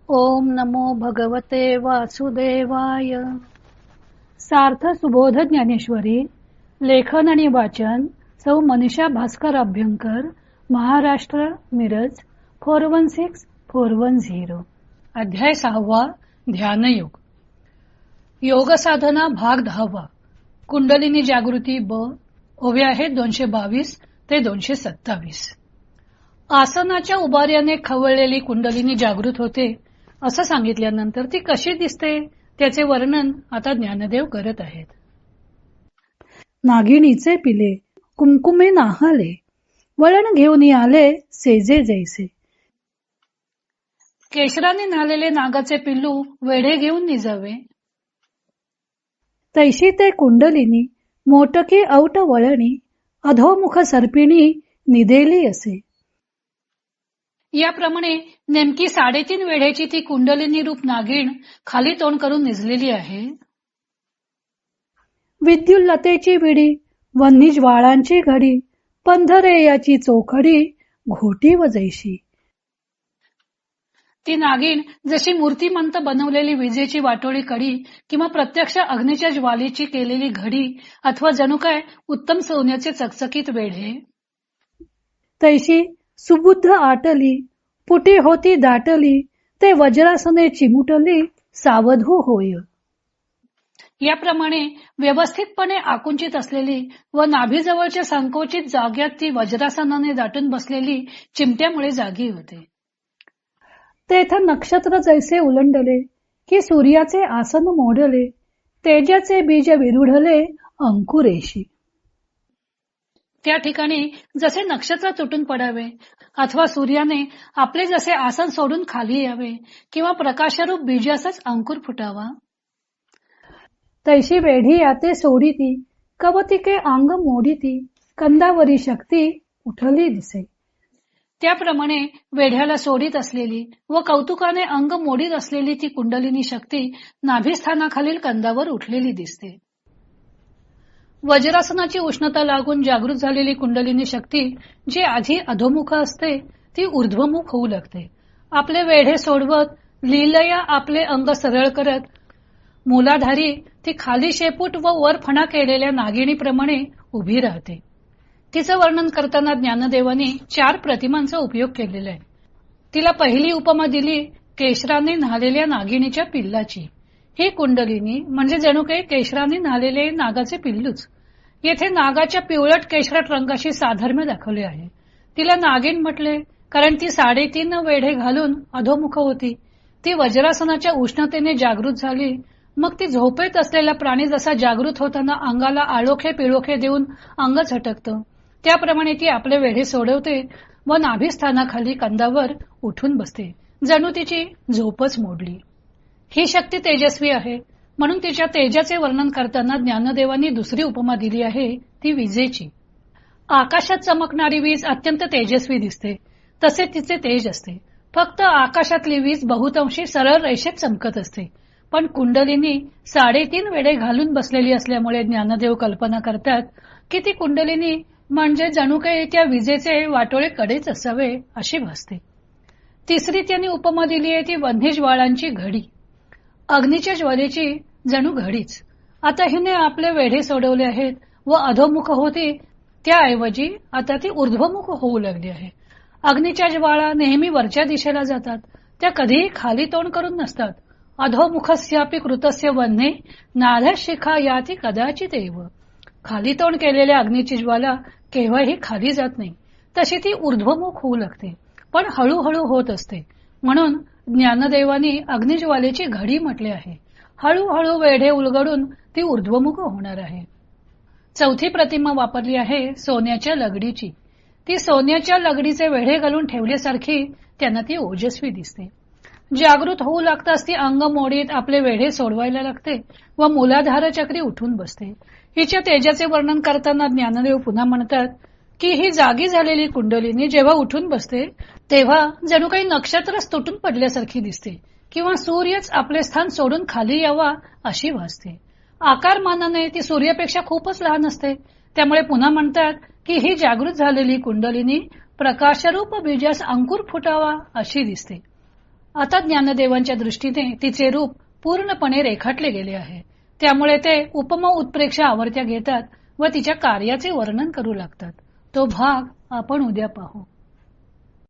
ओम नमो भगवते वासुदेवाय. सार्थ सुबोध ज्ञानेश्वरी. लेखन आणि वाचन सौ मनीषा भास्कर अभ्यंकर, महाराष्ट्र, मिरज 416410. अध्याय 6. ध्यानयोग. योग साधना भाग 10. कुंडलिनी जागृती ब. ओव्या आहेत 222 ते 227. आसनाच्या उभार्याने खवळलेली कुंडलिनी जागृत होते असं सांगितल्यानंतर ती कशी दिसते त्याचे वर्णन आता ज्ञानदेव करत आहेत. नागिणीचे पिले कुंकुमे नाहले, वळण घेऊन आले सेजे जैसे. केशराने न्हालेले नागाचे पिल्लू वेढे घेऊन निजावे, तैशी ते कुंडलिनी मोटकी औट वळणी, अधोमुख सर्पिणी निदेली असे. याप्रमाणे नेमकी 3.5 वेढ्याची ती कुंडलिनी रूप नागिण खाली तोंड करून निजलेली आहे. विद्युल्लतेची विडी वन्नी ज्वाळांची घडी, पंधरेयाची चोखडी घोटी व जैशी. ती नागिण जशी मूर्तिमंत बनवलेली विजेची वाटोळी कडी किंवा प्रत्यक्ष अग्नीच्या ज्वालेची केलेली घडी अथवा जणू काय उत्तम सोन्याचे चकचकीत वेढे. तैशी सुबुद्ध आटली, पुटी होती दाटली, ते वज्रासने चिमुटली सावधू होय. याप्रमाणे व्यवस्थितपणे आकुंचित असलेली व नाभीजवळच्या संकोचित जाग्यात ती वज्रासनाने दाटून बसलेली चिमट्यामुळे जागी होते. तेथ नक्षत्र जैसे उलंडले, की सूर्याचे आसन मोडले, तेजाचे बीज विरुढले अंकुरेशी. त्या ठिकाणी जसे नक्षत्र तुटून पडावे अथवा सूर्याने आपले जसे आसन सोडून खाली यावे किंवा प्रकाशरूप बीजासच अंकुर फुटावा, तैशी वेढी याते सोडीती, कवतिके अंग मोडीती, कंदावरी शक्ती उठली दिसे. त्याप्रमाणे वेढ्याला सोडीत असलेली व कौतुकाने अंग मोडीत असलेली ती कुंडलिनी शक्ती नाभिस्थानाखालील कंदावर उठलेली दिसते. वज्रासनाची उष्णता लागून जागृत झालेली कुंडलिनी शक्ती जी आधी अधोमुख असते ती ऊर्ध्वमुख होऊ लागते. आपले वेढे सोडवत लीलया आपले अंग सरळ करत मूलाधारी ती खाली शेपूट व वर फणा केलेल्या नागिणीप्रमाणे उभी राहते. तिचं वर्णन करताना ज्ञानदेवानी 4 प्रतिमांचा उपयोग केलेला आहे. तिला पहिली उपमा दिली केशराने न्हालेल्या नागिणीच्या पिल्लाची. ही कुंडलिनी म्हणजे जणू काही केशराने न्हालेले नागाचे पिल्लूच. येथे नागाच्या पिवळट केशरट रंगाशी साधर्म्य दाखवले आहे. तिला नागिण म्हटले कारण ती 3.5 वेढे घालून अधोमुख होती. ती वज्रासनाच्या उष्णतेने जागृत झाली. मग ती झोपेत असलेला प्राणी जसा जागृत होताना अंगाला आळोखे पिळोखे देऊन अंग झटकतं, त्याप्रमाणे ती आपले वेढे सोडवते व नाभिस्थानाखाली कंदावर उठून बसते, जणू तिची झोपच मोडली. ही शक्ती तेजस्वी आहे म्हणून तिच्या तेजाचे वर्णन करताना ज्ञानदेवांनी दुसरी उपमा दिली आहे ती विजेची. आकाशात चमकणारी वीज अत्यंत तेजस्वी दिसते, तसे तिचे तेज असते. फक्त आकाशातली वीज बहुतांशी सरळ रेषेत चमकत असते. पण कुंडलिनी 3.5 वेढे घालून बसलेली असल्यामुळे ज्ञानदेव कल्पना करतात की ती कुंडलिनी म्हणजे जणू काही त्या विजेचे वाटोळे कडेच असावे अशी भासते. तिसरी त्यांनी उपमा दिली आहे ती वन्नी ज्वाळांची घडी. अग्नीच्या ज्वालेची जणू घडीच. आता हिने आपले वेढे सोडवले आहेत व अधोमुख होती त्याऐवजी आता ती ऊर्ध्वमुख होऊ लागली आहे. अग्नीच्या ज्वाळा नेहमी वरच्या दिशेला जातात, त्या कधीही खाली तोंड करून नसतात. अधोमुखस्यापि कृतस्य वन्ने नाध शिखा याती कदाचित एव. खाली तोंड केलेल्या अग्नीची ज्वाला केव्हाही खाली जात नाही, तशी ती ऊर्ध्वमुख होऊ लागते, पण हळूहळू होत असते. म्हणून ज्ञानदेवानी अग्निज्वालेची घडी म्हटले आहे. हळूहळू वेढे उलगडून ती ऊर्ध्वमुख होणार आहे. चौथी प्रतिमा वापरली आहे सोन्याच्या लगडीची. ती सोन्याच्या लगडीचे वेढे घालून ठेवल्यासारखी त्यांना ती ओजस्वी दिसते. जागृत होऊ लागताच ती अंग मोडीत आपले वेढे सोडवायला लागते व मूलाधार चक्री उठून बसते. हिच्या तेजाचे वर्णन करताना ज्ञानदेव पुन्हा म्हणतात की ही जागी झालेली कुंडलिनी जेव्हा उठून बसते तेव्हा जणू काही नक्षत्रच तुटून पडल्यासारखी दिसते किंवा सूर्यच आपले स्थान सोडून खाली यावा अशी भासते. आकारमानाने ती सूर्यापेक्षा खूपच लहान असते. त्यामुळे पुन्हा म्हणतात की ही जागृत झालेली कुंडलिनी प्रकाशरूप बीजास अंकुर फुटावा अशी दिसते. आता ज्ञानदेवांच्या दृष्टीने तिचे रूप पूर्णपणे रेखाटले गेले आहे. त्यामुळे ते उपमा उत्प्रेक्षा आवर्त्या घेतात व तिच्या कार्याचे वर्णन करू लागतात. तो भाग आपण उद्या पाहू.